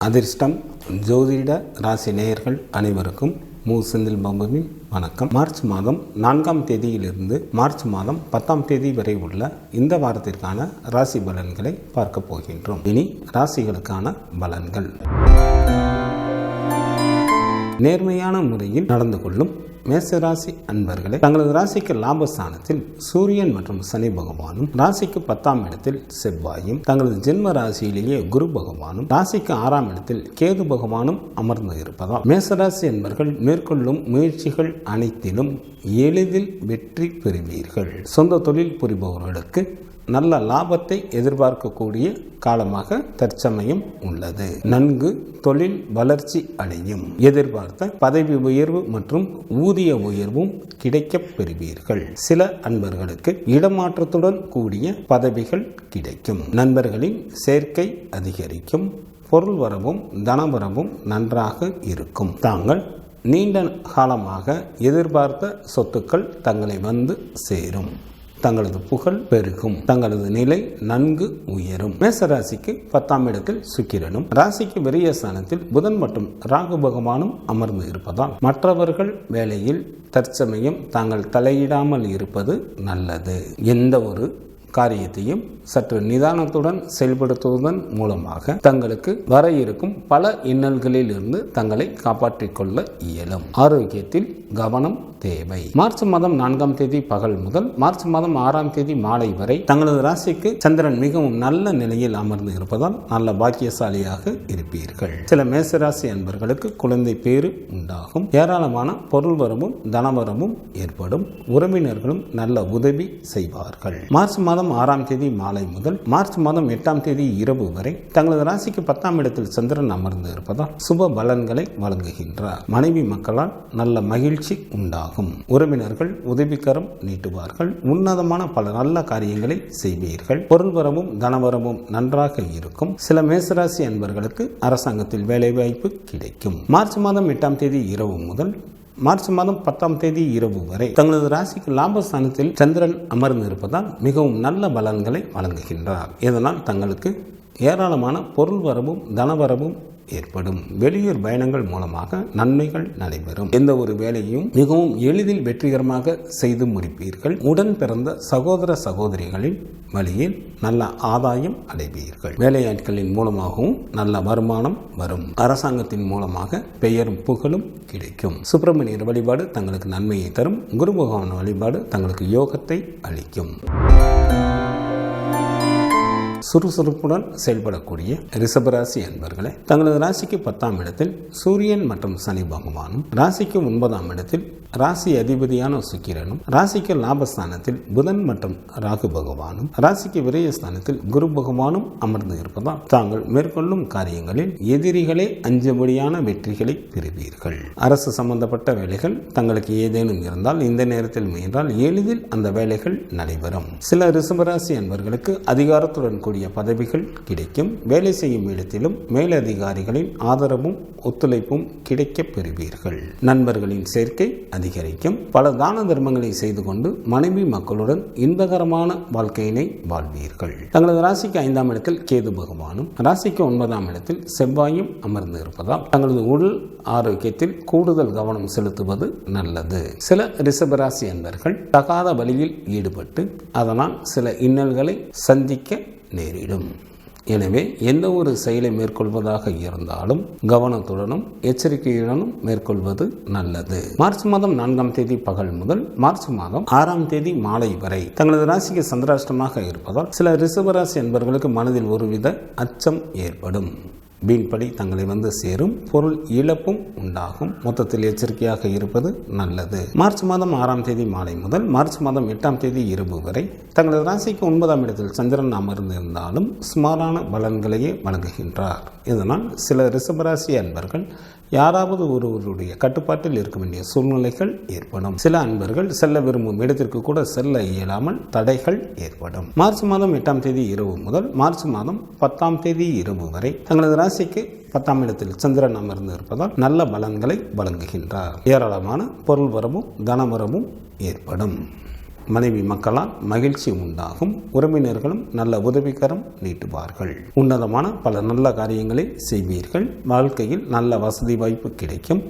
அதிர்ஷ்டம் ஜோதிட ராசி நேயர்கள் அனைவருக்கும் செந்தில் பாபுவின் வணக்கம். மார்ச் மாதம் 4ஆம் தேதியிலிருந்து மார்ச் மாதம் 10ஆம் தேதி வரை உள்ள இந்த வாரத்திற்கான ராசி பலன்களை பார்க்க போகின்றோம். இனி ராசிகளுக்கான பலன்கள். நேர்மையான முறையில் நடந்து கொள்ளும் மேசராசி அன்பர்களே, தங்களது ராசிக்கு லாபஸ்தானத்தில் சூரியன் மற்றும் சனி பகவானும், ராசிக்கு 10ஆம் இடத்தில் செவ்வாயும், தங்களது ஜென்ம ராசியிலேயே குரு பகவானும், ராசிக்கு 6ஆம் இடத்தில் கேது பகவானும் அமர்ந்து இருப்பதால் மேசராசி அன்பர்கள் மேற்கொள்ளும் முயற்சிகள் அனைத்திலும் எளிதில் வெற்றி பெறுவீர்கள். சொந்த தொழில் புரிபவர்களுக்கு நல்ல லாபத்தை எதிர்பார்க்கக்கூடிய காலமாக தற்சமயம் உள்ளது. நன்கு தொழில் வளர்ச்சி அடையும். எதிர்பார்த்த பதவி உயர்வு மற்றும் ஊதிய உயர்வும் கிடைக்கப் பெறுவீர்கள். சில அன்பர்களுக்கு இடமாற்றத்துடன் கூடிய பதவிகள் கிடைக்கும். நண்பர்களின் சேர்க்கை அதிகரிக்கும். பொருள் வரவும் தனவரவும் நன்றாக இருக்கும். தாங்கள் நீண்ட காலமாக எதிர்பார்த்த சொத்துக்கள் தங்களை வந்து சேரும். தங்களது புகழ் பெருகும். தங்களது நிலை நன்கு உயரும். மேசராசிக்கு 10ஆம் இடத்தில் சுக்கிரனும், ராசிக்கு விரயஸ்தானத்தில் புதன் மற்றும் ராகு பகவானும் அமர்ந்து இருப்பதால் மற்றவர்கள் வேலையில் தற்சமயம் தாங்கள் தலையிடாமல் இருப்பது நல்லது. எந்த ஒரு காரியத்தையும் சற்று நிதானத்துடன் செயல்படுத்துவதன் மூலமாக தங்களுக்கு வர இருக்கும் பல இன்னல்களில் இருந்து தங்களை காப்பாற்றிக் கொள்ள இயலும். ஆரோக்கியத்தில் கவனம் தேவை. மார்ச் மாதம் 4ஆம் தேதி பகல் முதல் மார்ச் மாதம் 6ஆம் தேதி மாலை வரை தங்களது ராசிக்கு சந்திரன் மிகவும் நல்ல நிலையில் அமர்ந்து இருப்பதால் நல்ல பாக்கியசாலியாக இருப்பீர்கள். சில மேசராசி அன்பர்களுக்கு குழந்தை பேறு உண்டாகும். ஏராளமான பொருள் வரவும் தனவரவும் ஏற்படும். உறவினர்களும் நல்ல உதவி செய்வார்கள். மார்ச் மாதம் 6ஆம் தேதி மாலை முதல் மார்ச் மாதம் 8ஆம் தேதி இரவு வரை தங்களது ராசிக்கு 10ஆம் இடத்தில் சந்திரன் அமர்ந்து இருப்பதால் சுப பலன்களை வழங்குகின்றார். மனைவி மக்களால் நல்ல மகிழ்ச்சி உண்டாகும். உறவினர்கள் உதவிக்கரம் நீட்டுவார்கள். உன்னதமான பல நல்ல காரியங்களை செய்வீர்கள். பொருள் வரவும் தனவரவும் நன்றாக இருக்கும். சில மேசராசி அன்பர்களுக்கு அரசாங்கத்தில் வேலைவாய்ப்பு கிடைக்கும். மார்ச் மாதம் 8ஆம் தேதி இரவு முதல் மார்ச் மாதம் 10ஆம் தேதி இரவு வரை தங்களது ராசிக்கு லாபஸ்தானத்தில் சந்திரன் அமர்ந்து இருப்பதால் மிகவும் நல்ல பலன்களை வழங்குகின்றார். இதனால் தங்களுக்கு ஏராளமான பொருள் வரவும் தனவரவும் ஏற்படும். வெளியூர் பயணங்கள் மூலமாக நன்மைகள் நடைபெறும். எந்த ஒரு வேலையும் மிகவும் எளிதில் வெற்றிகரமாக செய்து முடிப்பீர்கள். உடன் பிறந்த சகோதர சகோதரிகளின் வழியில் நல்ல ஆதாயம் அடைவீர்கள். வேலையாட்களின் மூலமாகவும் நல்ல வருமானம் வரும். அரசாங்கத்தின் மூலமாக பெயரும் புகழும் கிடைக்கும். சுப்பிரமணியர் வழிபாடு தங்களுக்கு நன்மையை தரும். குரு பகவான் வழிபாடு தங்களுக்கு யோகத்தை அளிக்கும். சுறுசுறுப்புடன் செயல்படக்கூடிய ரிஷபராசி அன்பர்களே, தங்களது ராசிக்கு 10ஆம் இடத்தில் சூரியன் மற்றும் சனி பகவானும், ராசிக்கு 9ஆம் இடத்தில் ராசி அதிபதியான சுக்கிரனும், ராசிக்கு லாபஸ்தானத்தில் புதன் மற்றும் ராகு பகவானும், ராசிக்கு விரயஸ்தானத்தில் குரு பகவானும் அமர்ந்து இருப்பதால் தாங்கள் மேற்கொள்ளும் காரியங்களில் எதிரிகளே அஞ்சும்படியான வெற்றிகளை பெறுவீர்கள். அரசு சம்பந்தப்பட்ட வேலைகள் தங்களுக்கு ஏதேனும் இருந்தால் இந்த நேரத்தில் முயன்றால் எளிதில் அந்த வேலைகள் நடைபெறும். சில ரிஷபராசி அன்பர்களுக்கு அதிகாரத்துடன் கூடிய பதவிகள் கிடைக்கும். வேலை செய்யும் இடத்திலும் மேலதிகாரிகளின் ஆதரவும் ஒத்துழைப்பும் கிடைக்கப் பெறுவீர்கள். நண்பர்களின் சேர்க்கை அதிகரிக்கும். பல தான தர்மங்களை செய்து கொண்டு மனைவி மக்களுடன் இன்பகரமான வாழ்க்கையினை வாழ்வீர்கள். தங்களது ராசிக்கு 5ஆம் இடத்தில் கேது பகவானும், ராசிக்கு 9ஆம் இடத்தில் செவ்வாயும் அமர்ந்து இருப்பதால் தங்களது உடல் ஆரோக்கியத்தில் கூடுதல் கவனம் செலுத்துவது நல்லது. சில ரிஷபராசி அன்பர்கள் தகாத வழியில் ஈடுபட்டு அதனால் சில இன்னல்களை சந்திக்க நேரிடும். எனவே எந்த ஒரு செயலை மேற்கொள்வதாக இருந்தாலும் கவனத்துடனும் எச்சரிக்கையுடனும் மேற்கொள்வது நல்லது. மார்ச் மாதம் 4ஆம் தேதி பகல் முதல் மார்ச் மாதம் 6ஆம் தேதி மாலை வரை தங்களது ராசிக்கு சந்திராஷ்டமாக இருப்பதால் சில ரிஷபராசி என்பவர்களுக்கு மனதில் ஒருவித அச்சம் ஏற்படும். வீண்படி தங்களை வந்து சேரும். பொருள் இழப்பும் உண்டாகும். மொத்தத்தில் எச்சரிக்கையாக இருப்பது நல்லது. மார்ச் மாதம் 6ஆம் தேதி மாலை முதல் மார்ச் மாதம் 8ஆம் தேதி இரவு வரை தங்களது ராசிக்கு 9ஆம் இடத்தில் சந்திரன் அமர்ந்து இருந்தாலும் சுமாரான பலன்களையே வழங்குகின்றார். இதனால் சில ரிஷபராசி அன்பர்கள் யாராவது ஒருவருடைய கட்டுப்பாட்டில் இருக்க வேண்டிய சூழ்நிலைகள் ஏற்படும். சில அன்பர்கள் செல்ல விரும்பும் இடத்திற்கு கூட செல்ல இயலாமல் தடைகள் ஏற்படும். மார்ச் மாதம் 8ஆம் தேதி இரவு முதல் மார்ச் மாதம் 10ஆம் தேதி இரவு வரை தங்களது ராசிக்கு 10ஆம் இடத்தில் சந்திரன் அமர்ந்து இருப்பதால் நல்ல பலன்களை வழங்குகின்றார். ஏராளமான பொருள் வரவும் தனவரவும் ஏற்படும். மனைவி மக்களால் மகிழ்ச்சி உண்டாகும். உறவினர்களும் நல்ல உதவிகரம் நீட்டுவார்கள். உன்னதமான பல நல்ல காரியங்களை செய்வீர்கள். வாழ்க்கையில் நல்ல வசதி வாய்ப்பு கிடைக்கும்.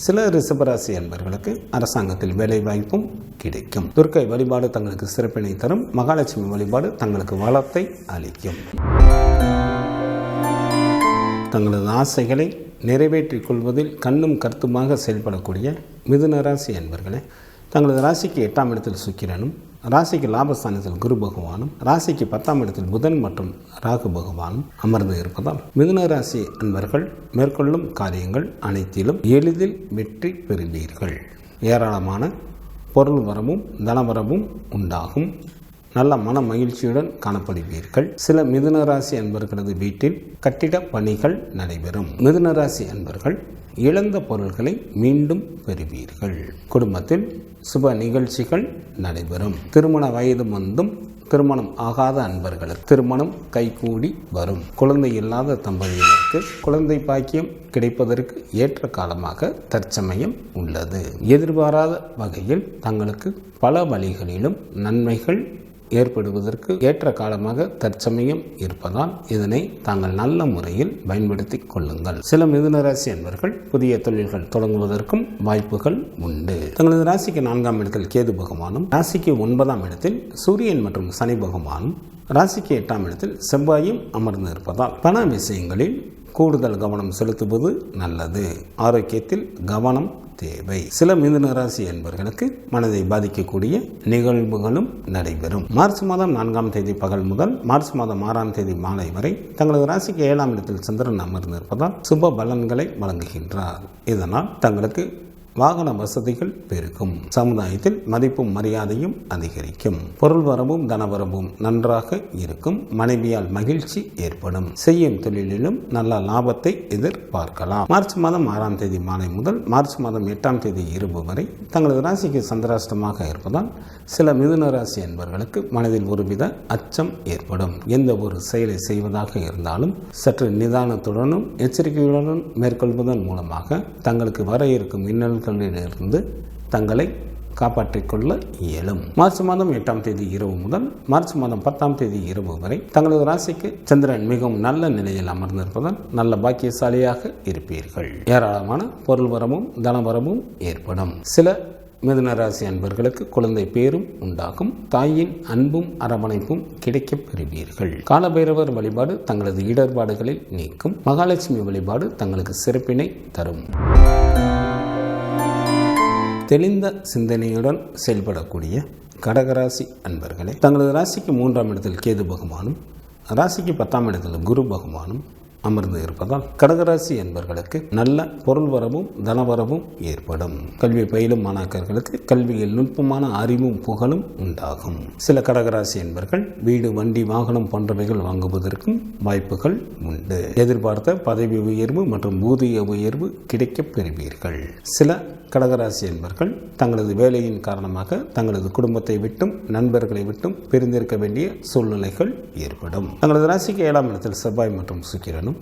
சில ரிஷபராசி அன்பர்களுக்கு அரசாங்கத்தில் வேலை வாய்ப்பும் கிடைக்கும். துர்க்கை வழிபாடு தங்களுக்கு சிறப்பினை தரும். மகாலட்சுமி வழிபாடு தங்களுக்கு வளத்தை அளிக்கும். தங்களது ஆசைகளை நிறைவேற்றிக் கொள்வதில் கண்ணும் கருத்துமாக செயல்படக்கூடிய மிதுன ராசி அன்பர்களே, தங்களது ராசிக்கு 8ஆம் இடத்தில் சுக்கிரனும், ராசிக்கு லாபஸ்தானத்தில் குரு பகவானும், ராசிக்கு 10ஆம் இடத்தில் புதன் மற்றும் ராகு பகவானும் அமர்ந்து இருப்பதால் மிதுன ராசி அன்பர்கள் மேற்கொள்ளும் காரியங்கள் அனைத்திலும் எளிதில் வெற்றி பெறுவீர்கள். ஏராளமான பொருள் வரவும் தனவரவும் உண்டாகும். நல்ல மன மகிழ்ச்சியுடன் காணப்படுவீர்கள். சில மிதுன ராசி அன்பர்களது வீட்டில் கட்டிட பணிகள் நடைபெறும். மிதுன ராசி அன்பர்கள் இழந்த பொருள்களை மீண்டும் பெறுவீர்கள். குடும்பத்தில் சுப நிகழ்ச்சிகள் நடைபெறும். திருமண வயது வந்தும் திருமணம் ஆகாத அன்பர்களுக்கு திருமணம் கைகூடி வரும். குழந்தை இல்லாத தம்பதியினருக்கு குழந்தை பாக்கியம் கிடைப்பதற்கு ஏற்ற காலமாக தற்சமயம் உள்ளது. எதிர்பாராத வகையில் தங்களுக்கு பல வழிகளிலும் நன்மைகள் ஏற்படுவதற்கு ஏற்ற காலமாக தற்சமயம் இருப்பதால் இதனை தாங்கள் நல்ல முறையில் பயன்படுத்திக் கொள்ளுங்கள். சில மிதுன ராசி அன்பர்கள் புதிய தொழில்கள் தொடங்குவதற்கும் வாய்ப்புகள் உண்டு. தங்களது ராசிக்கு 4ஆம் இடத்தில் கேது பகவானும், ராசிக்கு 9ஆம் இடத்தில் சூரியன் மற்றும் சனி பகவானும், ராசிக்கு 8ஆம் இடத்தில் செவ்வாயும் அமர்ந்து இருப்பதால் பண விஷயங்களில் கூடுதல் கவனம் செலுத்துவது நல்லது. ஆரோக்கியத்தில் கவனம் தேவை. சில மிதுன ராசி என்பவர்களுக்கு மனதை பாதிக்கக்கூடிய நிகழ்வுகளும் நடைபெறும். மார்ச் மாதம் 4ஆம் தேதி பகல் முதல் மார்ச் மாதம் 6ஆம் தேதி மாலை வரை தங்களது ராசிக்கு 7ஆம் இடத்தில் சந்திரன் அமர்ந்திருப்பதால் சுப பலன்களை வழங்குகின்றார். இதனால் தங்களுக்கு வாகன வசதிகள் பெருகும். சமுதாயத்தில் மதிப்பும் மரியாதையும் அதிகரிக்கும். பொருள் வரவும் தனவரவும் நன்றாக இருக்கும். மனைவியால் மகிழ்ச்சி ஏற்படும். செய்யும் தொழிலிலும் நல்ல லாபத்தை எதிர்பார்க்கலாம். மார்ச் மாதம் 6ஆம் தேதி மாலை முதல் மார்ச் மாதம் 8ஆம் தேதி இரவு வரை தங்களது ராசிக்கு சந்திராஷ்டமாக இருப்பதால் சில மிதுன ராசி என்பவர்களுக்கு மனதில் ஒருவித அச்சம் ஏற்படும். எந்த ஒரு செயலை செய்வதாக இருந்தாலும் சற்று நிதானத்துடனும் எச்சரிக்கையுடனும் மேற்கொள்வதன் மூலமாக தங்களுக்கு வர இருக்கும் இன்னல்களிலிருந்து தங்களை காப்பாற்றிக் கொள்ள இயலும். மார்ச் மாதம் 8ஆம் தேதி இரவு முதல் மார்ச் மாதம் 10ஆம் தேதி இரவு வரை தங்களது ராசிக்கு சந்திரன் மிகவும் நல்ல நிலையில் அமர்ந்திருப்பதால் நல்ல பாக்கியசாலியாக இருப்பீர்கள். ஏராளமான பொருள் வரமும் தனவரமும் ஏற்படும். சில மிதுன ராசி அன்பர்களுக்கு குழந்தை பேரும் உண்டாகும். தாயின் அன்பும் அரவணைப்பும் கிடைக்கப் பெறுவீர்கள். காலபைரவர் வழிபாடு தங்களது இடர்பாடுகளை நீக்கும். மகாலட்சுமி வழிபாடு தங்களுக்கு சிறப்பினை தரும். தெளிந்த சிந்தனையுடன் செயல்படக்கூடிய கடகராசி அன்பர்களே, தங்களது ராசிக்கு 3ஆம் இடத்தில் கேது பகவானும், ராசிக்கு 10ஆம் இடத்தில் குரு பகவானும் அமர்ந்து இருப்பதால் கடகராசி என்பவர்களுக்கு நல்ல பொருள் வரவும் தனவரவும் ஏற்படும். கல்வி பயிலும் மாணாக்கர்களுக்கு கல்வியில் நுட்பமான அறிவும் புகழும் உண்டாகும். சில கடகராசி என்பவர்கள் வீடு வண்டி வாகனம் போன்றவைகள் வாங்குவதற்கும் வாய்ப்புகள் உண்டு. எதிர்பார்த்த பதவி உயர்வு மற்றும் ஊதிய உயர்வு கிடைக்கப் பெறுவீர்கள். சில கடகராசி என்பவர்கள் தங்களது வேலையின் காரணமாக தங்களது குடும்பத்தை விட்டும் நண்பர்களை விட்டும் பிரிந்திருக்க வேண்டிய சூழ்நிலைகள் ஏற்படும். தங்களது ராசிக்கு 7ஆம் இடத்தில் செவ்வாய் மற்றும் சுக்கிரனும்,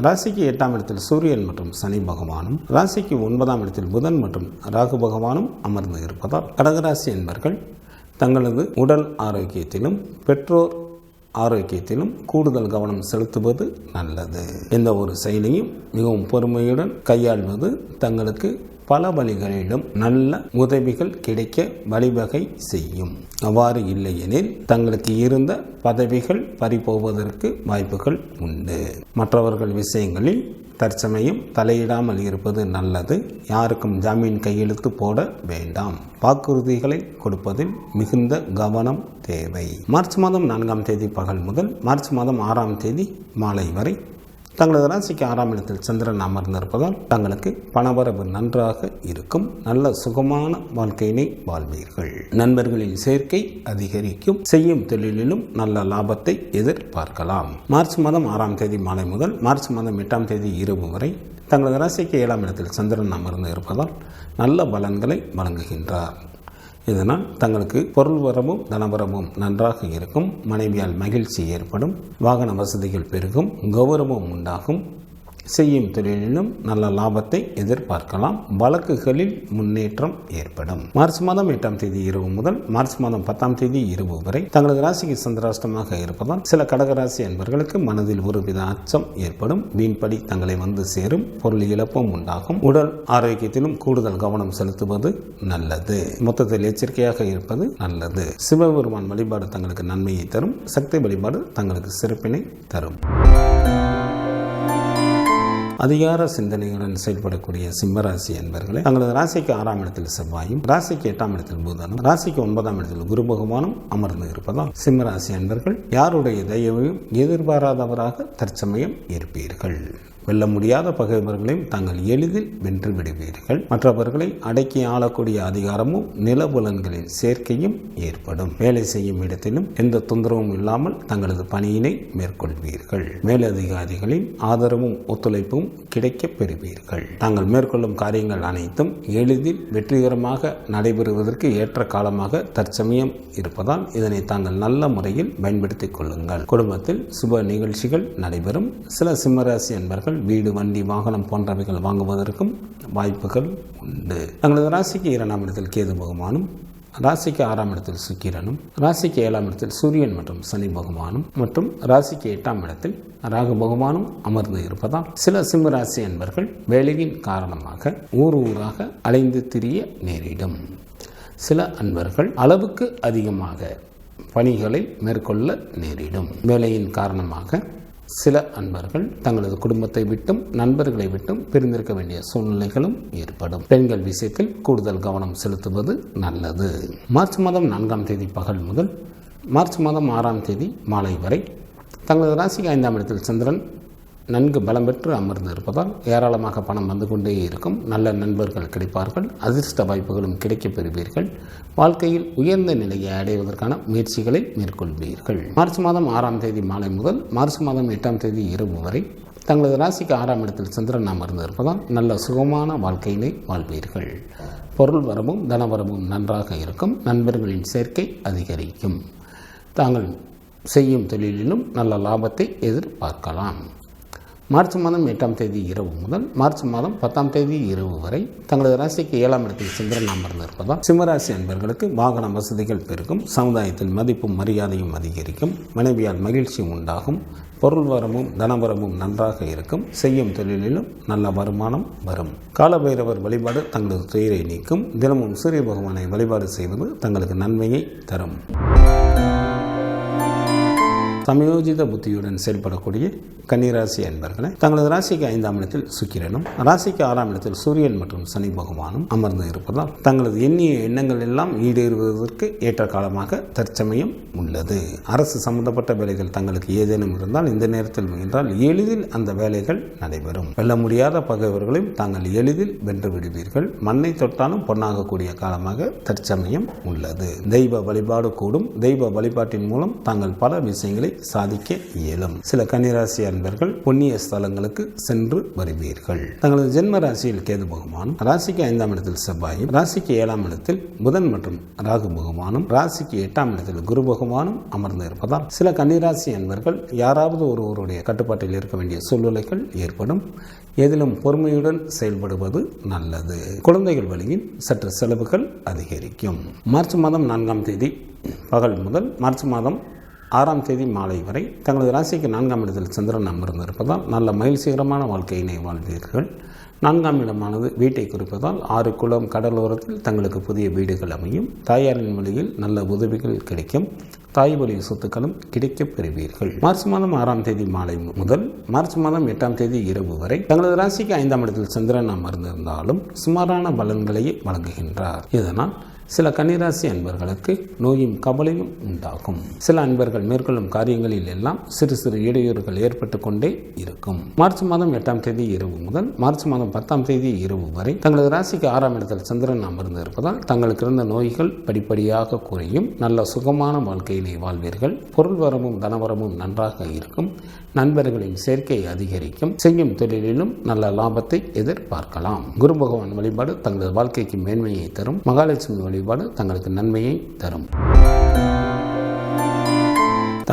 ராசிக்கு 8ஆம் இடத்தில் சூரியன் மற்றும் சனி பகவானும், ராசிக்கு 9ஆம் இடத்தில் புதன் மற்றும் ராகு பகவானும் அமர்ந்து இருப்பதால் கடகராசி என்பவர்கள் தங்களது உடல் ஆரோக்கியத்திலும் பெற்றோர் ஆரோக்கியத்திலும் கூடுதல் கவனம் செலுத்துவது நல்லது. எந்த ஒரு செயலையும் மிகவும் பொறுமையுடன் கையாள்வது தங்களுக்கு பல வழிகளிலும் நல்ல உதவிகள் கிடைக்க வழிவகை செய்யும். அவ்வாறு இல்லையெனில் தங்களுக்கு இருந்த பதவிகள் பறிபோவதற்கு வாய்ப்புகள் உண்டு. மற்றவர்கள் விஷயங்களில் தற்சமயம் தலையிடாமல் இருப்பது நல்லது. யாருக்கும் ஜாமீன் கையெழுத்து போட வேண்டாம். வாக்குறுதிகளை கொடுப்பதில் மிகுந்த கவனம் தேவை. மார்ச் மாதம் 4ஆம் தேதி பகல் முதல் மார்ச் மாதம் 6ஆம் தேதி மாலை வரை தங்களது ராசிக்கு 6ஆம் இடத்தில் சந்திரன் அமர்ந்திருப்பதால் தங்களுக்கு பணவரவு நன்றாக இருக்கும். நல்ல சுகமான வாழ்க்கையினை வாழ்வீர்கள். நண்பர்களின் சேர்க்கை அதிகரிக்கும். செய்யும் தொழிலிலும் நல்ல லாபத்தை எதிர்பார்க்கலாம். மார்ச் மாதம் 6ஆம் தேதி மாலை முதல் மார்ச் மாதம் 8ஆம் தேதி இரவு வரை தங்களது ராசிக்கு 7ஆம் இடத்தில் சந்திரன் அமர்ந்து இருப்பதால் நல்ல பலன்களை வழங்குகின்றார். இதனால் தங்களுக்கு பொருள் வரவும் தனவரவும் நன்றாக இருக்கும். மனைவியால் மகிழ்ச்சி ஏற்படும். வாகன வசதிகள் பெருகும். கௌரவம் உண்டாகும். செய்யும் தொழிலிலும் நல்ல லாபத்தை எதிர்பார்க்கலாம். வழக்குகளில் முன்னேற்றம் ஏற்படும். மார்ச் மாதம் 8ஆம் தேதி இரவு முதல் மார்ச் மாதம் 10ஆம் தேதி இரவு வரை தங்களது ராசிக்கு சந்திராஷ்டமாக இருப்பதால் சில கடகராசி அன்பர்களுக்கு மனதில் ஒருவித அச்சம் ஏற்படும். வீண்படி தங்களை வந்து சேரும். பொருள் இழப்பும் உண்டாகும். உடல் ஆரோக்கியத்திலும் கூடுதல் கவனம் செலுத்துவது நல்லது. மொத்தத்தில் எச்சரிக்கையாக இருப்பது நல்லது. சிவபெருமான் வழிபாடு தங்களுக்கு நன்மையை தரும். சக்தி வழிபாடு தங்களுக்கு சிறப்பினை தரும். அதிகார சிந்தனையுடன் செயல்படக்கூடிய சிம்மராசி என்பவர்களை தங்களது ராசிக்கு 6ஆம் இடத்தில் செவ்வாயும், ராசிக்கு 8ஆம் இடத்தில் புதனும், ராசிக்கு 9ஆம் இடத்தில் குரு பகவானும் அமர்ந்து இருப்பதால் சிம்மராசி என்பவர்கள் யாருடைய தயவையும் எதிர்பாராதவராக தற்சமயம் இருப்பீர்கள். வெல்ல முடியாத பகைவர்களையும் தாங்கள் எளிதில் வென்று விடுவீர்கள். மற்றவர்களை அடக்கி ஆளக்கூடிய அதிகாரமும் நிலபுலன்களின் சேர்க்கையும் ஏற்படும். வேலை செய்யும் இடத்திலும் எந்த தொந்தரவும் இல்லாமல் தங்களது பணியினை மேற்கொள்வீர்கள். மேலதிகாரிகளின் ஆதரவும் ஒத்துழைப்பும் கிடைக்கப் பெறுவீர்கள். தாங்கள் மேற்கொள்ளும் காரியங்கள் அனைத்தும் எளிதில் வெற்றிகரமாக நடைபெறுவதற்கு ஏற்ற காலமாக தற்சமயம் இருப்பதால் இதனை தாங்கள் நல்ல முறையில் பயன்படுத்திக் கொள்ளுங்கள். குடும்பத்தில் சுப நிகழ்ச்சிகள் நடைபெறும். சில சிம்மராசி என்பவர்கள் வீடு, வண்டி, வாகனம் போன்றவைகள் வாங்குவதற்கும் வாய்ப்புகள் உண்டு. தங்களது ராசிக்கு 2ஆம் இடத்தில் கேது பகவானும், ராசிக்கு 6ஆம் இடத்தில் சுக்கிரனும், ராசிக்கு 7ஆம் இடத்தில் சூரியன் மற்றும் சனி பகவானும் மற்றும் ராசிக்கு 8ஆம் இடத்தில் ராகு பகவானும் அமர்ந்து இருப்பதால் சில சிம்மராசி என்பவர்கள் வேலையின் காரணமாக ஊராக அலைந்து திரிய நேரிடும். சில அன்பர்கள் அளவுக்கு அதிகமாக பணிகளை மேற்கொள்ள நேரிடும். வேலையின் காரணமாக சில அன்பர்கள் தங்களது குடும்பத்தை விட்டும் நண்பர்களை விட்டும் பிரிந்திருக்க வேண்டிய சூழ்நிலைகளும் ஏற்படும். பெண்கள் விஷயத்தில் கூடுதல் கவனம் செலுத்துவது நல்லது. மார்ச் மாதம் 4ஆம் தேதி பகல் முதல் மார்ச் மாதம் 6ஆம் தேதி மாலை வரை தங்களது ராசிக்கு 5ஆம் இடத்தில் சந்திரன் நன்கு பலம் பெற்று அமர்ந்து இருப்பதால் ஏராளமாக பணம் வந்து கொண்டே இருக்கும். நல்ல நண்பர்கள் கிடைப்பார்கள். அதிர்ஷ்ட வாய்ப்புகளும் கிடைக்கப் பெறுவீர்கள். வாழ்க்கையில் உயர்ந்த நிலையை அடைவதற்கான முயற்சிகளை மேற்கொள்வீர்கள். மார்ச் மாதம் 6ஆம் தேதி மாலை முதல் மார்ச் மாதம் 8ஆம் தேதி இரவு வரை தங்களது ராசிக்கு 6ஆம் இடத்தில் சந்திரன் அமர்ந்து இருப்பதால் நல்ல சுகமான வாழ்க்கையினை வாழ்வீர்கள். பொருள் வரவும் தனவரவும் நன்றாக இருக்கும். நண்பர்களின் சேர்க்கை அதிகரிக்கும். தாங்கள் செய்யும் தொழிலிலும் நல்ல லாபத்தை எதிர்பார்க்கலாம். மார்ச் மாதம் 8ஆம் தேதி இரவு முதல் மார்ச் மாதம் 10ஆம் தேதி இரவு வரை தங்களது ராசிக்கு 7ஆம் இடத்தில் சந்திரன் அமர்ந்து இருப்பதால் சிம்மராசி அன்பர்களுக்கு வாகன வசதிகள் பெருகும். சமுதாயத்தில் மதிப்பும் மரியாதையும் அதிகரிக்கும். மனைவியால் மகிழ்ச்சி உண்டாகும். பொருள் வரமும் தனவரமும் நன்றாக இருக்கும். செய்யும் தொழிலிலும் நல்ல வருமானம் வரும். காலபைரவர் வழிபாடு தங்களது துயரை நீக்கும். தினமும் சூரிய பகவானை வழிபாடு செய்வது தங்களுக்கு நன்மையை தரும். சமயோஜித புத்தியுடன் செயல்படக்கூடிய கன்னிராசி அன்பர்களை தங்களது ராசிக்கு 5ஆம் இடத்தில் சுக்கிரனும், ராசிக்கு 6ஆம் இடத்தில் சூரியன் மற்றும் சனி பகவானும் அமர்ந்து இருப்பதால் தங்களது எண்ணிய எண்ணங்கள் எல்லாம் ஈடேறுவதற்கு ஏற்ற காலமாக தற்சமயம் உள்ளது. அரசு சம்பந்தப்பட்ட வேலைகள் தங்களுக்கு ஏதேனும் இருந்தால் இந்த நேரத்தில் முயன்றால் எளிதில் அந்த வேலைகள் நடைபெறும். வெல்ல முடியாத பகைவர்களையும் தாங்கள் எளிதில் வென்று விடுவீர்கள். மண்ணை தொட்டாலும் பொன்னாகக்கூடிய காலமாக தற்சமயம் உள்ளது. தெய்வ வழிபாடு கூடும். தெய்வ வழிபாட்டின் மூலம் தாங்கள் பல விஷயங்களை சாதிக்க இயலும். சில கன்னிராசி அன்பர்கள் புண்ணிய ஸ்தலங்களுக்கு சென்று வருவீர்கள். தங்களது ஜென்ம ராசியில் கேது பகவானும், ராசிக்கு 5ஆம் இடத்தில் செவ்வாயும், ராசிக்கு 7ஆம் இடத்தில் புதன் மற்றும் ராகு பகவானும், ராசிக்கு 8ஆம் இடத்தில் குரு பகவானும் அமர்ந்து இருப்பதால் சில கன்னிராசி அன்பர்கள் யாராவது ஒருவருடைய கட்டுப்பாட்டில் இருக்க வேண்டிய சூழ்நிலைகள் ஏற்படும். எதிலும் பொறுமையுடன் செயல்படுவது நல்லது. குழந்தைகள் வழியில் சற்று செலவுகள் அதிகரிக்கும். மார்ச் மாதம் 4ஆம் தேதி பகல் முதல் மார்ச் மாதம் 6ஆம் தேதி மாலை வரை தங்களது ராசிக்கு 4ஆம் இடத்தில் சந்திரன் அமர்ந்து இருப்பதால் நல்ல மகிழ்ச்சிகரமான வாழ்க்கையினை வாழ்வீர்கள். 4ஆம் இடமானது வீட்டை குறிப்பதால் 6 குளம் கடலோரத்தில் தங்களுக்கு புதிய வீடுகள் அமையும். தாயாரின் வழியில் நல்ல உதவிகள் கிடைக்கும். தாய் வழி சொத்துக்களும் கிடைக்கப் பெறுவீர்கள். மார்ச் மாதம் 6ஆம் தேதி மாலை முதல் மார்ச் மாதம் 8ஆம் தேதி இரவு வரை தங்களது ராசிக்கு 5ஆம் இடத்தில் சந்திரன் அமர்ந்திருந்தாலும் சுமாரான பலன்களையே வழங்குகின்றார். இதனால் சில கன்னிராசி அன்பர்களுக்கு நோயும் கவலையும் உண்டாகும். சில அன்பர்கள் மேற்கொள்ளும் காரியங்களில் எல்லாம் சிறு சிறு இடையூறுகள் ஏற்பட்டு கொண்டே இருக்கும். மார்ச் மாதம் 8ஆம் தேதி இரவு முதல் மார்ச் மாதம் 10ஆம் தேதி இரவு வரை தங்களது ராசிக்கு 6ஆம் இடத்தில் சந்திரன் அமர்ந்து இருப்பதால் தங்களுக்கு இருந்த நோய்கள் படிப்படியாக குறையும். நல்ல சுகமான வாழ்க்கையினை வாழ்வீர்கள். பொருள் வரமும் தனவரமும் நன்றாக இருக்கும். நண்பர்களின் சேர்க்கை அதிகரிக்கும். செய்யும் தொழிலிலும் நல்ல லாபத்தை எதிர்பார்க்கலாம். குரு பகவான் வழிபாடு தங்களது வாழ்க்கைக்கு மேன்மையை தரும். மகாலட்சுமி வழிபாடு தங்களுக்கு நன்மையை தரும்.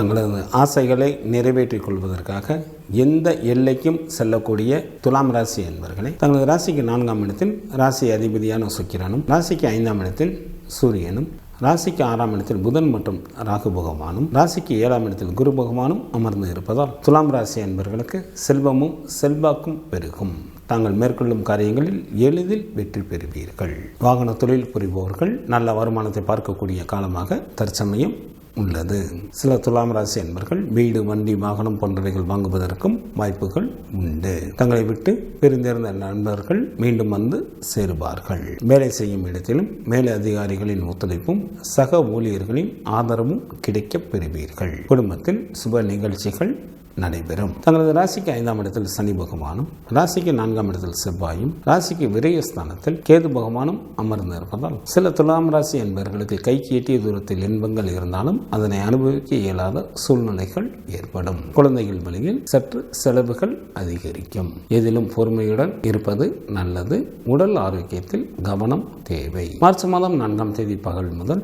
தங்களது ஆசைகளை நிறைவேற்றிக் கொள்வதற்காக எந்த எல்லைக்கும் செல்லக்கூடிய துலாம் ராசி என்பவர்களை தங்களது ராசிக்கு 4ஆம் இடத்தில் ராசி அதிபதியான சுக்கிரனும், ராசிக்கு 5ஆம் இடத்தில் சூரியனும், ராசிக்கு 6ஆம் இடத்தில் புதன் மற்றும் ராகு பகவானும், ராசிக்கு 7ஆம் இடத்தில் குரு பகவானும் அமர்ந்து இருப்பதால் துலாம் ராசி என்பவர்களுக்கு செல்வமும் செல்வாக்கும் பெருகும். தாங்கள் மேற்கொள்ளும் காரியங்களில் எளிதில் வெற்றி பெறுவீர்கள். வாகன தொழில் புரிபவர்கள் நல்ல வருமானத்தை பார்க்கக்கூடிய காலமாக தற்சமயம் உள்ளது. சில துலாம் ராசி என்பவர்கள் வீடு, வண்டி, வாகனம் போன்றவைகள் வாங்குவதற்கும் வாய்ப்புகள் உண்டு. தங்களை விட்டு பிரிந்திருந்த நண்பர்கள் மீண்டும் வந்து சேருவார்கள். வேலை செய்யும் இடத்திலும் மேல அதிகாரிகளின் ஒத்துழைப்பும் சக ஊழியர்களின் ஆதரவும் கிடைக்கப் பெறுவீர்கள். குடும்பத்தில் சுப நிகழ்ச்சிகள் நடைபெறும். தங்களது ராசிக்கு 5ஆம் இடத்தில் சனி பகவானும், ராசிக்கு 4ஆம் இடத்தில் செவ்வாயும், ராசிக்கு விரயஸ்தானத்தில் கேது பகவானும் அமர்ந்து இருப்பதால் சில துலாம் ராசி என்பவர்களுக்கு கைக்கு எட்டிய தூரத்தில் இன்பங்கள் இருந்தாலும் அதனை அனுபவிக்க இயலாத சூழ்நிலைகள் ஏற்படும். குழந்தைகள் வழியில் சற்று செலவுகள் அதிகரிக்கும். எதிலும் பொறுமையுடன் இருப்பது நல்லது. உடல் ஆரோக்கியத்தில் கவனம் தேவை. மார்ச் மாதம் 4ஆம் தேதி பகல் முதல்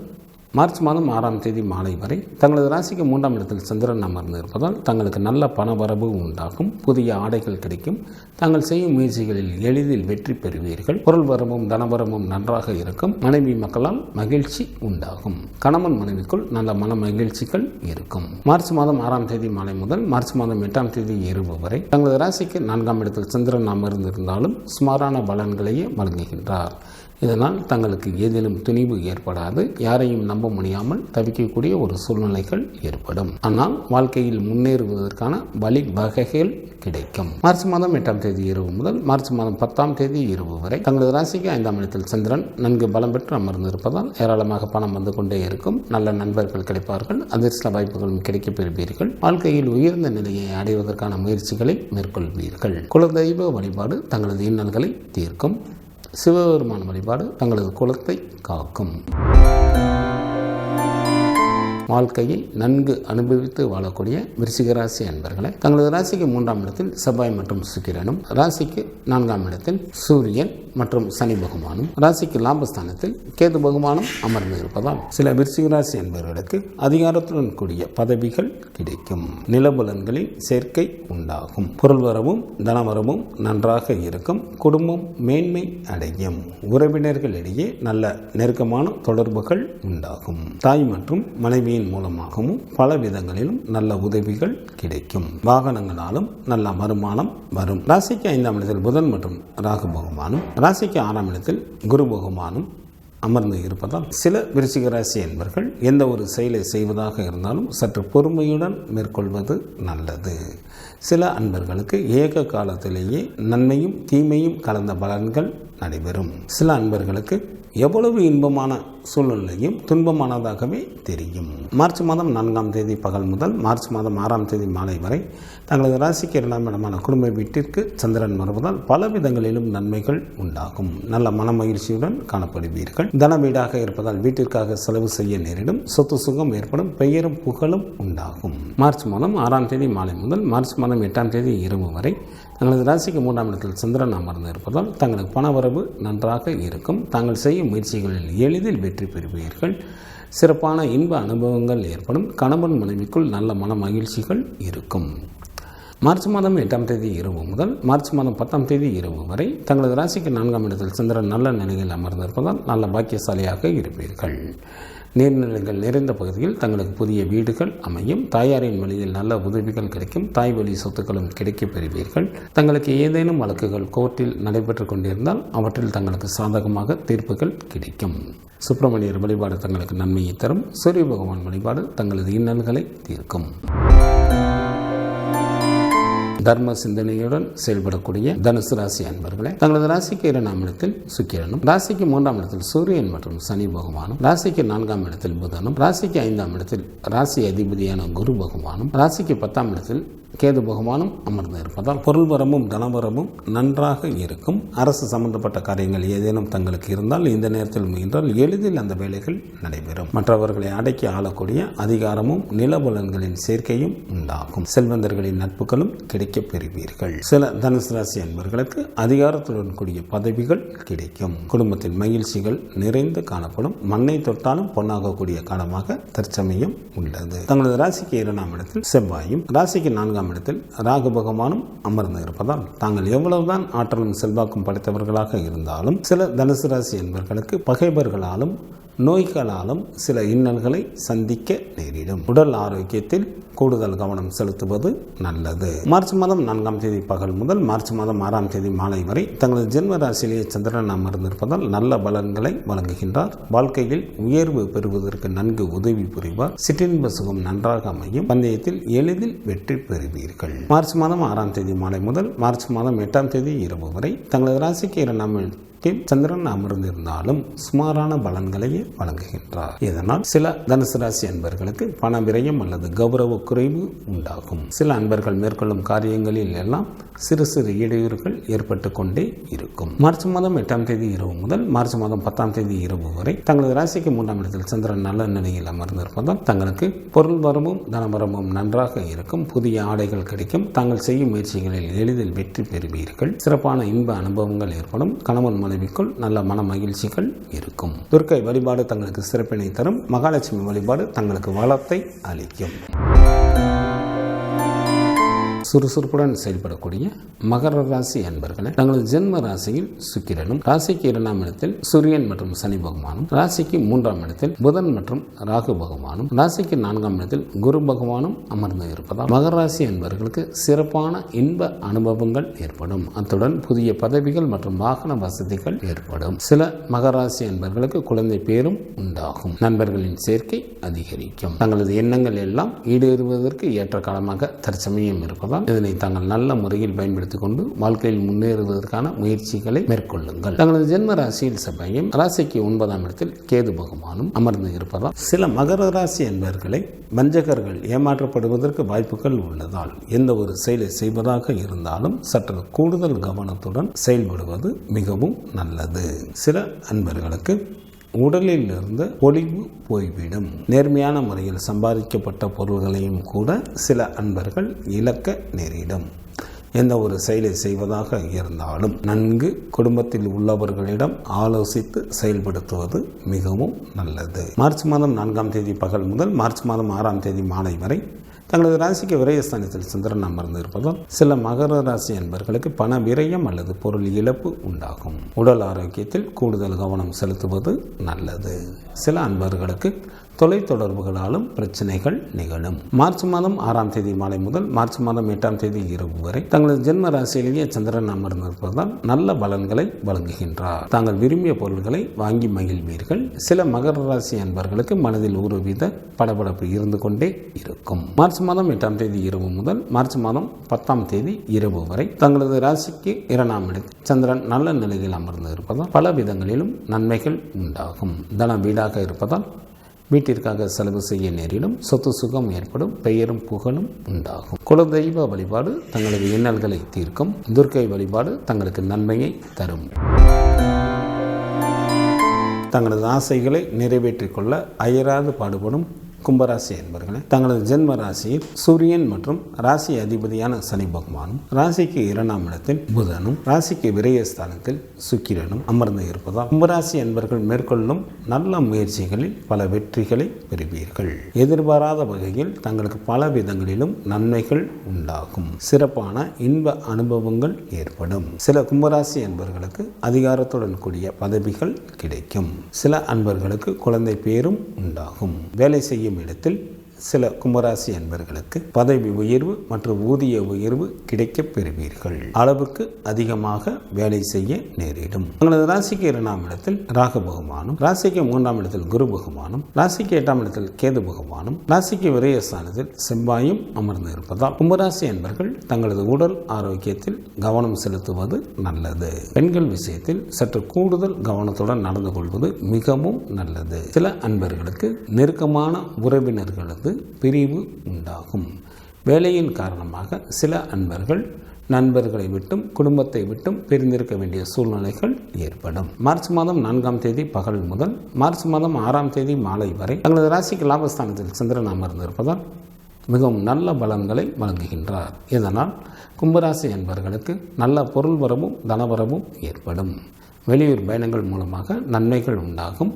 மார்ச் மாதம் 6ஆம் தேதி மாலை வரை தங்களது ராசிக்கு 3ஆம் இடத்தில் சந்திரன் அமர்ந்து இருப்பதால் தங்களுக்கு நல்ல பணவரவு உண்டாகும். புதிய ஆடைகள் கிடைக்கும். தாங்கள் செய்யும் முயற்சிகளில் எளிதில் வெற்றி பெறுவீர்கள். பொருள் வரவும் தனவரவும் நன்றாக இருக்கும். மனைவி மக்களால் மகிழ்ச்சி உண்டாகும். கணவன் மனைவிக்குள் நல்ல மன மகிழ்ச்சிகள் இருக்கும். மார்ச் மாதம் 6ஆம் தேதி மாலை முதல் மார்ச் மாதம் 8ஆம் தேதி இரவு வரை தங்களது ராசிக்கு 4ஆம் இடத்தில் சந்திரன் அமர்ந்திருந்தாலும் சுமாரான பலன்களையே வழங்குகின்றார். இதனால் தங்களுக்கு ஏதேனும் துணிவு ஏற்படாது. யாரையும் நம்ப முடியாமல் தவிக்கக்கூடிய ஒரு சூழ்நிலைகள் ஏற்படும். ஆனால் வாழ்க்கையில் முன்னேறுவதற்கான வழி வகைகள் கிடைக்கும். மார்ச் மாதம் 8ஆம் தேதி இரவு முதல் மார்ச் மாதம் 10ஆம் தேதி இரவு வரை தங்களது ராசிக்கு 5ஆம் இடத்தில் சந்திரன் நன்கு பலம் பெற்று அமர்ந்து இருப்பதால் ஏராளமாக பணம் வந்து கொண்டே இருக்கும். நல்ல நண்பர்கள் கிடைப்பார்கள். அதிர்ஷ்ட வாய்ப்புகளும் கிடைக்கப் பெறுவீர்கள். வாழ்க்கையில் உயர்ந்த நிலையை அடைவதற்கான முயற்சிகளை மேற்கொள்வீர்கள். குலதெய்வ வழிபாடு தங்களது இன்னல்களை தீர்க்கும். சிவபெருமான வழிபாடு தங்களது குலத்தை காக்கும். வாழ்க்கையை நன்கு அனுபவித்து வாழக்கூடிய விருச்சிக ராசி அன்பர்களை தங்களது ராசிக்கு 3ஆம் இடத்தில் செவ்வாய் மற்றும் சுக்கிரனும், ராசிக்கு 4ஆம் இடத்தில் சூரியன் மற்றும் சனி பகவானும், ராசிக்கு லாபஸ்தானத்தில் கேது பகவானும் அமர்ந்து இருப்பதால் சில விருச்சிக ராசி என்பவர்களுக்கு அதிகாரத்துடன் கூடிய பதவிகள் கிடைக்கும். நிலபலன்களில் சேர்க்கை உண்டாகும். பொருள் வரவும் தனவரவும் நன்றாக இருக்கும். குடும்பம் மேன்மை அடையும். உறவினர்களிடையே நல்ல நெருக்கமான தொடர்புகள் உண்டாகும். தாய் மற்றும் மனைவி மூலமாகவும் பல விதங்களிலும் நல்ல உதவிகள் கிடைக்கும். வாகனங்களாலும் நல்ல வருமானம் வரும். ராசிக்கு 5ஆம் இடத்தில் புதன் மற்றும் ராகு பகவானும், ராசிக்கு 6ஆம் இடத்தில் குரு பகவானும் அமர்ந்து இருப்பதால் சில விருச்சிக ராசி என்பவர்கள் எந்த ஒரு செயலை செய்வதாக இருந்தாலும் சற்று பொறுமையுடன் மேற்கொள்வது நல்லது. சில அன்பர்களுக்கு ஏக காலத்திலேயே நன்மையும் தீமையும் கலந்த பலன்கள் நடைபெறும். சில அன்பர்களுக்கு எவ்வளவு இன்பமான சூழ்நிலையும் துன்பமானதாகவே தெரியும். மார்ச் மாதம் 4ஆம் தேதி பகல் முதல் மார்ச் மாதம் 6ஆம் தேதி மாலை வரை தங்களது ராசிக்கு 2ஆம் இடமான குடும்ப வீட்டிற்கு சந்திரன் வருவதால் பல விதங்களிலும் நன்மைகள் உண்டாகும். நல்ல மன மகிழ்ச்சியுடன் காணப்படுவீர்கள். தன வீடாக இருப்பதால் வீட்டிற்காக செலவு செய்ய நேரிடும். சொத்து சுகம் ஏற்படும். பெயரும் புகழும் உண்டாகும். மார்ச் மாதம் 6ஆம் தேதி மாலை முதல் மார்ச் மாதம் 8ஆம் தேதி இரவு வரை தங்களது ராசிக்கு 3ஆம் இடத்தில் சந்திரன் அமர்ந்து இருப்பதால் தங்களுக்கு பணவரவு நன்றாக இருக்கும். தாங்கள் செய்யும் முயற்சிகளில் எளிதில் வெற்றி பெறுவீர்கள். சிறப்பான இன்ப அனுபவங்கள் ஏற்படும். கணவன் மனைவிக்குள் நல்ல மன மகிழ்ச்சிகள் இருக்கும். மார்ச் மாதம் 8ஆம் தேதி இரவு முதல் மார்ச் மாதம் 10ஆம் தேதி இரவு வரை தங்களது ராசிக்கு 4ஆம் இடத்தில் சந்திரன் நல்ல நிலையில் அமர்ந்திருப்பதால் நல்ல பாக்கியசாலியாக இருப்பீர்கள். நீர்நிலைகள் நிறைந்த பகுதியில் தங்களுக்கு புதிய வீடுகள் அமையும். தாயாரின் வழியில் நல்ல உதவிகள் கிடைக்கும். தாய் வழி சொத்துக்களும் கிடைக்கப் பெறுவீர்கள். தங்களுக்கு ஏதேனும் வழக்குகள் கோர்ட்டில் நடைபெற்று கொண்டிருந்தால் அவற்றில் தங்களுக்கு சாதகமாக தீர்ப்புகள் கிடைக்கும். சுப்பிரமணியர் வழிபாடு தங்களுக்கு நன்மையை தரும். சூரிய பகவான் வழிபாடு தங்களது இன்னல்களை தீர்க்கும். தர்ம சிந்தனையுடன் செயல்படக்கூடிய தனுசு ராசி அன்பர்களே தங்களது ராசிக்கு 2ஆம் இடத்தில் சுக்கிரனும், ராசிக்கு 3ஆம் இடத்தில் சூரியன் மற்றும் சனி பகவானும், ராசிக்கு 4ஆம் இடத்தில் புதனும், ராசிக்கு 5ஆம் இடத்தில் ராசி அதிபதியான குரு பகவானும், ராசிக்கு 10ஆம் இடத்தில் கேது பகவானும் அமர்ந்து இருப்பதால் பொருள் வரமும் தனவரமும் நன்றாக இருக்கும். அரசு சம்பந்தப்பட்ட காரியங்கள் ஏதேனும் தங்களுக்கு இருந்தால் இந்த நேரத்தில் முயன்றால் எளிதில் அந்த வேலைகள் நடைபெறும். மற்றவர்களை அடக்கி ஆளக்கூடிய அதிகாரமும் நிலபலன்களின் சேர்க்கையும் உண்டாகும். செல்வந்தர்களின் நட்புகளும் கிடைக்கப் பெறுவீர்கள். சில தனுசு ராசி அன்பர்களுக்கு அதிகாரத்துடன் கூடிய பதவிகள் கிடைக்கும். குடும்பத்தில் மகிழ்ச்சிகள் நிறைந்து காணப்படும். மண்ணை தொட்டாலும் பொன்னாகக்கூடிய காலமாக தற்சமயம் உள்ளது. தங்களது ராசிக்கு 2ஆம் இடத்தில் செவ்வாயும் ராசிக்கு 4ஆம் இடத்தில் ராகு பகவானும் அமர்ந்து இருப்பதால் தாங்கள் எவ்வளவுதான் ஆற்றலும் செல்வாக்கும் படைத்தவர்களாக இருந்தாலும் சில தனுசு ராசி என்பவர்களுக்கு பகைவர்களாலும் நோய்களாலும் சில இன்னல்களை சந்திக்க நேரிடும். உடல் ஆரோக்கியத்தில் கூடுதல் கவனம் செலுத்துவது நல்லது. மார்ச் மாதம் 4ஆம் தேதி பகல் முதல் மார்ச் மாதம் 6ஆம் தேதி மாலை வரை தங்களது ஜென்ம ராசியிலேயே சந்திரன் அமர்ந்திருப்பதால் நல்ல பலன்களை வழங்குகின்றார். வாழ்க்கையில் உயர்வு பெறுவதற்கு நன்கு உதவி புரிவார். சிற்றின்ப சுகம் நன்றாக அமையும். பந்தயத்தில் எளிதில் வெற்றி பெறுவீர்கள். மார்ச் மாதம் 6ஆம் தேதி மாலை முதல் மார்ச் மாதம் 8ஆம் தேதி இரவு வரை தங்களது ராசிக்கு 2ஆம் சந்திரன் அமர்ந்திருந்தாலும் சுமாரான பலன்களையே வழங்குகின்றார். இதனால் சில தனுசு ராசி அன்பர்களுக்கு பண விரயம் அல்லது கௌரவ குறைவு உண்டாகும். சில அன்பர்கள் மேற்கொள்ளும் காரியங்களில் எல்லாம் சிறு சிறு இடையூறுகள் ஏற்பட்டு கொண்டே இருக்கும். மார்ச் மாதம் 8ஆம் தேதி இரவு முதல் மார்ச் மாதம் 10ஆம் தேதி இரவு வரை தங்களது ராசிக்கு 3ஆம் இடத்தில் சந்திரன் நல்ல நிலையில் அமர்ந்திருப்பதால் தங்களுக்கு பொருள் வரமும் தனவரமும் நன்றாக இருக்கும். புதிய ஆடைகள் கிடைக்கும். தாங்கள் செய்யும் முயற்சிகளில் எளிதில் வெற்றி பெறுவீர்கள். சிறப்பான இன்ப அனுபவங்கள் ஏற்படும். கணவன் மனைவிக்குள் நல்ல மன மகிழ்ச்சிகள் இருக்கும். துர்க்கை வழிபாடு தங்களுக்கு சிறப்பினை தரும். மகாலட்சுமி வழிபாடு தங்களுக்கு வளத்தை அளிக்கும். சுறுசுறுப்புடன் செயல்படக்கூடிய மகர ராசி அன்பர்களே, தங்களது ஜென்ம ராசியில் சுக்கிரனும் ராசிக்கு 2ஆம் இடத்தில் சூரியன் மற்றும் சனி பகவானும் ராசிக்கு 3ஆம் இடத்தில் புதன் மற்றும் ராகு பகவானும் ராசிக்கு 4ஆம் இடத்தில் குரு பகவானும் அமர்ந்து இருப்பதால் மகர ராசி அன்பர்களுக்கு சிறப்பான இன்ப அனுபவங்கள் ஏற்படும். அத்துடன் புதிய பதவிகள் மற்றும் வாகன வசதிகள் ஏற்படும். சில மகர ராசி அன்பர்களுக்கு குழந்தை பேரும் உண்டாகும். நண்பர்களின் சேர்க்கை அதிகரிக்கும். தங்களது எண்ணங்கள் எல்லாம் ஈடேறுவதற்கு ஏற்ற காலமாக தற்சமயம் இருப்பதால் இதனை தாங்கள் நல்ல முறையில் பயன்படுத்திக் கொண்டு வாழ்க்கையில் முன்னேறுவதற்கான முயற்சிகளை மேற்கொள்ளுங்கள். தங்களது ஜென்ம ராசியில் செவ்வாயும் ராசிக்கு 9ஆம் இடத்தில் கேது பகவானும் அமர்ந்து இருப்பதால் சில மகர ராசி என்பவர்களை வஞ்சகர்கள் ஏமாற்றப்படுவதற்கு வாய்ப்புகள் உள்ளதால் எந்த ஒரு செயலை செய்வதாக இருந்தாலும் சற்று கூடுதல் கவனத்துடன் செயல்படுவது மிகவும் நல்லது. சில அன்பர்களுக்கு உடலில் இருந்து பொலிவு போய்விடும். நேர்மையான முறையில் சம்பாதிக்கப்பட்ட பொருள்களையும் கூட சில அன்பர்கள் இழக்க நேரிடும். எந்த ஒரு செயலை செய்வதாக இருந்தாலும் நன்கு குடும்பத்தில் உள்ளவர்களிடம் ஆலோசித்து செயல்படுத்துவது மிகவும் நல்லது. மார்ச் மாதம் 4ஆம் தேதி பகல் முதல் மார்ச் மாதம் 6ஆம் தேதி மாலை வரை தங்களது ராசிக்கு விரயஸ்தானத்தில் சந்திரன் அமர்ந்து இருப்பதால் சில மகர ராசி அன்பர்களுக்கு பண விரயம் அல்லது பொருள் இழப்பு உண்டாகும். உடல் ஆரோக்கியத்தில் கூடுதல் கவனம் செலுத்துவது நல்லது. சில அன்பர்களுக்கு தொலைத்தொடர்புகளாலும் பிரச்சனைகள் நிகழும். மார்ச் மாதம் 6ஆம் தேதி மாலை முதல் மார்ச் மாதம் 8ஆம் தேதி இரவு வரை தங்களது ஜென்ம ராசியிலேயே சந்திரன் அமர்ந்திருப்பதால் நல்ல பலன்களை வழங்குகின்றார். தாங்கள் விரும்பிய பொருட்களை வாங்கி மகிழ்வீர்கள். சில மகர ராசி அன்பர்களுக்கு மனதில் ஒருவித படபடப்பு இருந்து கொண்டே இருக்கும். மார்ச் மாதம் 8ஆம் தேதி இரவு முதல் மார்ச் மாதம் 10ஆம் தேதி இரவு வரை தங்களது ராசிக்கு 2ஆம் இடத்தில் சந்திரன் நல்ல நிலையில் அமர்ந்து இருப்பதால் பல விதங்களிலும் நன்மைகள் உண்டாகும். தன வீடாக இருப்பதால் வீட்டிற்காக செலவு செய்ய நேரிடும். சொத்து சுகம் ஏற்படும். பெயரும் புகழும் உண்டாகும். குலதெய்வ வழிபாடு தங்களது இன்னல்களை தீர்க்கும். துர்க்கை வழிபாடு தங்களுக்கு நன்மையை தரும். தங்களது ஆசைகளை நிறைவேற்றிக் கொள்ள அயராது பாடுபடும் கும்பராசி என்பவர்களே, தங்களது ஜென்ம ராசியில் சூரியன் மற்றும் ராசி அதிபதியான சனி பகவானும் ராசிக்கு 2ஆம் இடத்தில் புதனும் ராசிக்கு விரயஸ்தானத்தில் சுக்கிரனும் அமர்ந்து இருப்பதால் கும்பராசி என்பவர்கள் மேற்கொள்ளும் நல்ல முயற்சிகளில் பல வெற்றிகளை பெறுவீர்கள். எதிர்பாராத வகையில் தங்களுக்கு பல விதங்களிலும் நன்மைகள் உண்டாகும். சிறப்பான இன்ப அனுபவங்கள் ஏற்படும். சில கும்பராசி என்பவர்களுக்கு அதிகாரத்துடன் கூடிய பதவிகள் கிடைக்கும். சில அன்பர்களுக்கு குழந்தை பேரும் உண்டாகும். வேலை செய்யும் இடத்தில் சில கும்பராசி அன்பர்களுக்கு பதவி உயர்வு மற்றும் ஊதிய உயர்வு கிடைக்கப் பெறுவீர்கள். அளவுக்கு அதிகமாக வேலை செய்ய நேரிடும். தங்களது ராசிக்கு 2ஆம் இடத்தில் ராகு பகவானும் ராசிக்கு 3ஆம் இடத்தில் குரு பகவானும் ராசிக்கு 8ஆம் இடத்தில் கேது பகவானும் ராசிக்கு விரயஸ்தானத்தில் செவ்வாயும் அமர்ந்து இருப்பதால் கும்பராசி அன்பர்கள் தங்களது உடல் ஆரோக்கியத்தில் கவனம் செலுத்துவது நல்லது. பெண்கள் விஷயத்தில் சற்று கூடுதல் கவனத்துடன் நடந்து கொள்வது மிகவும் நல்லது. சில அன்பர்களுக்கு நெருக்கமான உறவினர்களது பிரிவு உண்டாகும். வேலையின் காரணமாக சில அன்பர்கள் நண்பர்களை விட்டும் குடும்பத்தை விட்டும் பிரிந்திருக்க வேண்டிய சூழ்நிலைகள் ஏற்படும். மார்ச் மாதம் 4ஆம் தேதி பகல் முதல் மார்ச் மாதம் 6ஆம் தேதி மாலை வரை தங்களது ராசிக்கு லாபஸ்தானத்தில் சந்திரன் அமர்ந்திருப்பதால் மிகவும் நல்ல பலன்களை வழங்குகின்றார். இதனால் கும்பராசி என்பவர்களுக்கு நல்ல பொருள் வரவும் தனவரவும் ஏற்படும். வெளியூர் பயணங்கள் மூலமாக நன்மைகள் உண்டாகும்.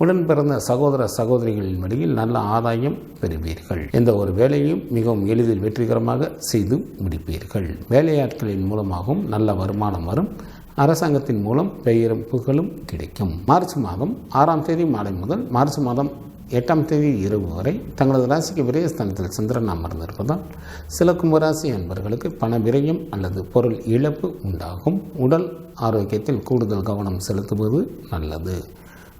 உடன் பிறந்த சகோதர சகோதரிகளின் வழியில் நல்ல ஆதாயம் பெறுவீர்கள். எந்த ஒரு வேலையும் மிகவும் எளிதில் வெற்றிகரமாக செய்து முடிப்பீர்கள். வேலையாட்களின் மூலமாகவும் நல்ல வருமானம் வரும். அரசாங்கத்தின் மூலம் பெயரும் புகழும் கிடைக்கும். மார்ச் மாதம் 6ஆம் தேதி மாலை முதல் மார்ச் மாதம் 8ஆம் தேதி இரவு வரை தங்களது ராசிக்கு விரயஸ்தானத்தில் சந்திரன் அமர்ந்திருப்பதால் சில கும்பராசி என்பவர்களுக்கு பண விரயம் அல்லது பொருள் இழப்பு உண்டாகும். உடல் ஆரோக்கியத்தில் கூடுதல் கவனம் செலுத்துவது நல்லது.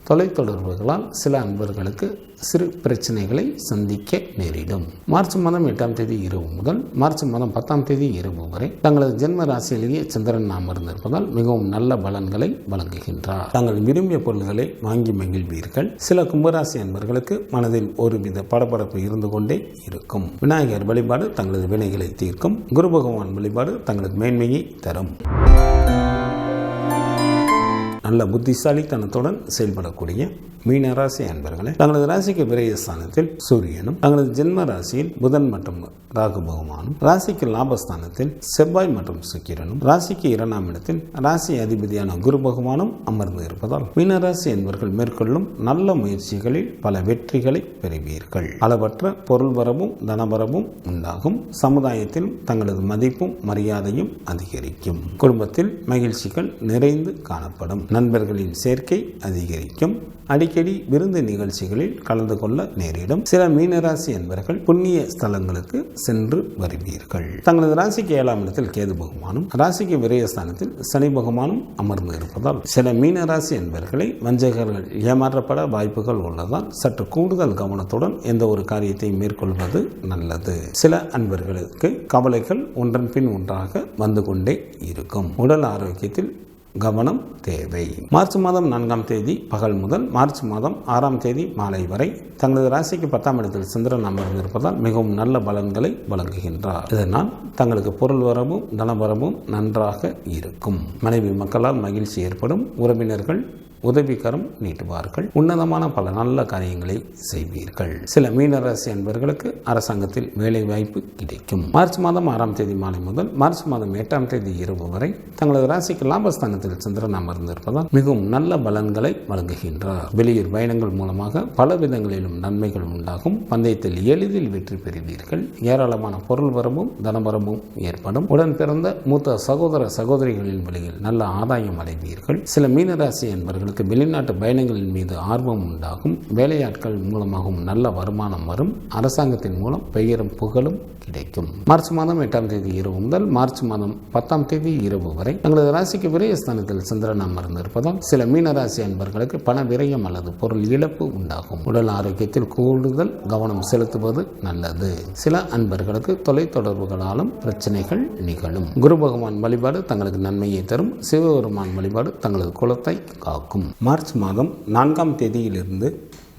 தொலைத்தொடர்புகளால் சில அன்பர்களுக்கு சிறு பிரச்சனைகளை சந்திக்க நேரிடும். மார்ச் மாதம் 8ஆம் தேதி இரவு முதல் மார்ச் மாதம் 10ஆம் தேதி இரவு வரை தங்களது ஜென்ம ராசியிலேயே சந்திரன் அமர்ந்திருப்பதால் மிகவும் நல்ல பலன்களை வழங்குகின்றார். தாங்கள் விரும்பிய பொருள்களை வாங்கி மகிழ்வீர்கள். சில கும்பராசி அன்பர்களுக்கு மனதில் ஒருவித படபடப்பு இருந்து கொண்டே இருக்கும். விநாயகர் வழிபாடு தங்களது வினைகளை தீர்க்கும். குரு பகவான் வழிபாடு தங்களது மேன்மையை தரும். நல்ல புத்திசாலித்தனத்துடன் செயல்படக்கூடிய மீனராசி அன்பர்களே, தங்களது ராசிக்கு விரயஸ்தானத்தில் சூரியனும் தங்களது ஜென்ம ராசியில் புதன் மற்றும் ராகு பகவானும், ராசிக்கு லாபஸ்தானத்தில் செவ்வாய் மற்றும் சுக்கிரனும், ராசிக்கு 2ஆம் இடத்தில் ராசி அதிபதியான குரு பகவானும் அமர்ந்து இருப்பதால் மீனராசி என்பவர்கள் மேற்கொள்ளும் நல்ல முயற்சிகளில் பல வெற்றிகளை பெறுவீர்கள். அளவற்ற பொருள் வரவும் தனவரவும் உண்டாகும். சமுதாயத்தில் தங்களது மதிப்பும் மரியாதையும் அதிகரிக்கும். குடும்பத்தில் மகிழ்ச்சிகள் நிறைந்து காணப்படும். நண்பர்களின் சேர்க்கை அதிகரிக்கும். அடிக்கடி விருந்து நிகழ்ச்சிகளில் கலந்து கொள்ள நேரிடும். சில மீனராசி என்பவர்கள் புண்ணிய ஸ்தலங்களுக்கு சென்று வருவீர்கள். தங்களது ராசிக்கு 7ஆம் இடத்தில் கேது பகவானும் ராசிக்கு விரயஸ்தானத்தில் சனி பகவானும் அமர்ந்து இருப்பதால் சில மீனராசி என்பவர்களை வஞ்சகர்கள் ஏமாற்றப்பட வாய்ப்புகள் உள்ளதால் சற்று கூடுதல் கவனத்துடன் எந்த ஒரு காரியத்தை மேற்கொள்வது நல்லது. சில அன்பர்களுக்கு கவலைகள் ஒன்றன் பின் ஒன்றாக வந்து கொண்டே இருக்கும். உடல் ஆரோக்கியத்தில் கவனம் தேவை. மார்ச் மாதம் 4ஆம் தேதி பகல் முதல் மார்ச் மாதம் 6ஆம் தேதி மாலை வரை தங்களது ராசிக்கு 10ஆம் இடத்தில் சந்திரன் அமர்ந்திருப்பதால் மிகவும் நல்ல பலன்களை வழங்குகின்றார். இதனால் தங்களுக்கு பொருள் வரவும் தனவரவும் நன்றாக இருக்கும். மனைவி மக்களால் மகிழ்ச்சி ஏற்படும். உறவினர்கள் உதவிகரம் நீட்டுவார்கள். உன்னதமான பல நல்ல காரியங்களை செய்வீர்கள். சில மீனராசி அன்பர்களுக்கு அரசாங்கத்தில் வேலை வாய்ப்பு கிடைக்கும். மார்ச் மாதம் 6ஆம் தேதி மாலை முதல் மார்ச் மாதம் 8ஆம் தேதி இரவு வரை தங்களது ராசிக்கு லாபஸ்தானத்தில் சந்திரன் அமர்ந்திருப்பதால் மிகவும் நல்ல பலன்களை வழங்குகின்றார். வெளியூர் பயணங்கள் மூலமாக பல விதங்களிலும் நன்மைகள் உண்டாகும். பந்தயத்தில் எளிதில் வெற்றி பெறுவீர்கள். ஏராளமான பொருள் வரவும் தனவரவும் ஏற்படும். உடன் பிறந்த மூத்த சகோதர சகோதரிகளின் வழியில் நல்ல ஆதாயம் அடைவீர்கள். சில மீனராசி என்பவர்கள் வெளிநாட்டு பயணங்களின் மீது ஆர்வம் உண்டாகும். வேலையாட்கள் மூலமாகவும் நல்ல வருமானம் வரும். அரசாங்கத்தின் மூலம் பெயரும் புகழும் கிடைக்கும். மார்ச் மாதம் 8ஆம் தேதி இரவு முதல் மார்ச் மாதம் 10ஆம் தேதி இரவு வரை தங்களது ராசிக்கு விரயஸ்தானத்தில் சந்திரன் அமர்ந்திருப்பதால் சில மீனராசி அன்பர்களுக்கு பண விரயம் அல்லது பொருள் இழப்பு உண்டாகும். உடல் ஆரோக்கியத்தில் கூடுதல் கவனம் செலுத்துவது நல்லது. சில அன்பர்களுக்கு தொலைத்தொடர்புகளாலும் பிரச்சனைகள் நிகழும். குரு பகவான் வழிபாடு தங்களுக்கு நன்மையை தரும். சிவபெருமான் வழிபாடு தங்களது குலத்தை காக்கும். மார்ச் மாதம் 4ஆம் தேதியிலிருந்து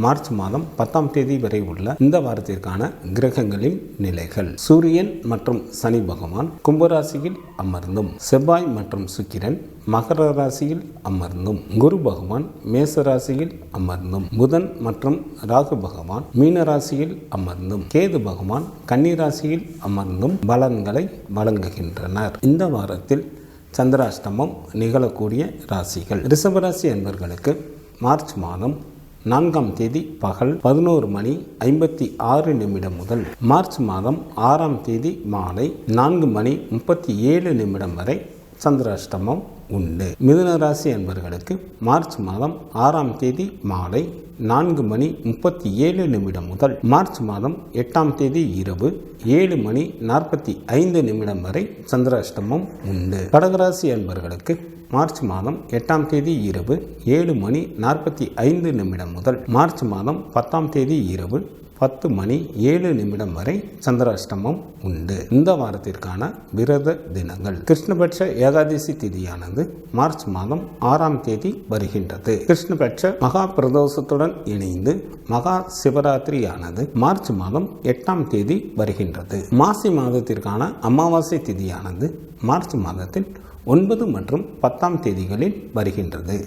மார்ச் மாதம் 10ஆம் தேதி வரை உள்ள இந்த வாரத்திற்கான கிரகங்களின் நிலைகள். சூரியன் மற்றும் சனி பகவான் கும்பராசியில் அமர்ந்தும், செவ்வாய் மற்றும் சுக்கிரன் மகர ராசியில் அமர்ந்தும், குரு பகவான் மேச ராசியில் அமர்ந்தும், புதன் மற்றும் ராகு பகவான் மீன ராசியில் அமர்ந்தும், கேது பகவான் கன்னி ராசியில் அமர்ந்தும் பலன்களை வழங்குகின்றனர். இந்த வாரத்தில் சந்திராஷ்டமம் நிகழக்கூடிய ராசிகள். ரிஷபராசி என்பவர்களுக்கு மார்ச் மாதம் 4ஆம் தேதி பகல் 11:56 முதல் மார்ச் மாதம் 6ஆம் தேதி மாலை 4:37 வரை சந்திராஷ்டமம் உண்டு. மிதுன ராசி என்பவர்களுக்கு மார்ச் மாதம் 6ஆம் தேதி மாலை 4:37 முதல் மார்ச் மாதம் 8ஆம் தேதி இரவு 7:45 வரை சந்திராஷ்டமம் உண்டு. கடகராசி என்பவர்களுக்கு மார்ச் மாதம் 8ஆம் தேதி இரவு 7:45 முதல் மார்ச் மாதம் 10ஆம் தேதி இரவு 10:07 வரை சந்திராஷ்டமம் உண்டு. இந்த வாரத்திற்கான விரத தினங்கள்: கிருஷ்ணபட்ச ஏகாதசி திதியானது மார்ச் மாதம் 6ஆம் தேதி வருகின்றது. கிருஷ்ணபட்ச மகா பிரதோஷத்துடன் இணைந்து மகா சிவராத்திரியானது மார்ச் மாதம் 8ஆம் தேதி வருகின்றது. மாசி மாதத்திற்கான அமாவாசை திதியானது மார்ச் மாதத்தில் 9 மற்றும் 10ஆம் தேதிகளில் வருகின்றது.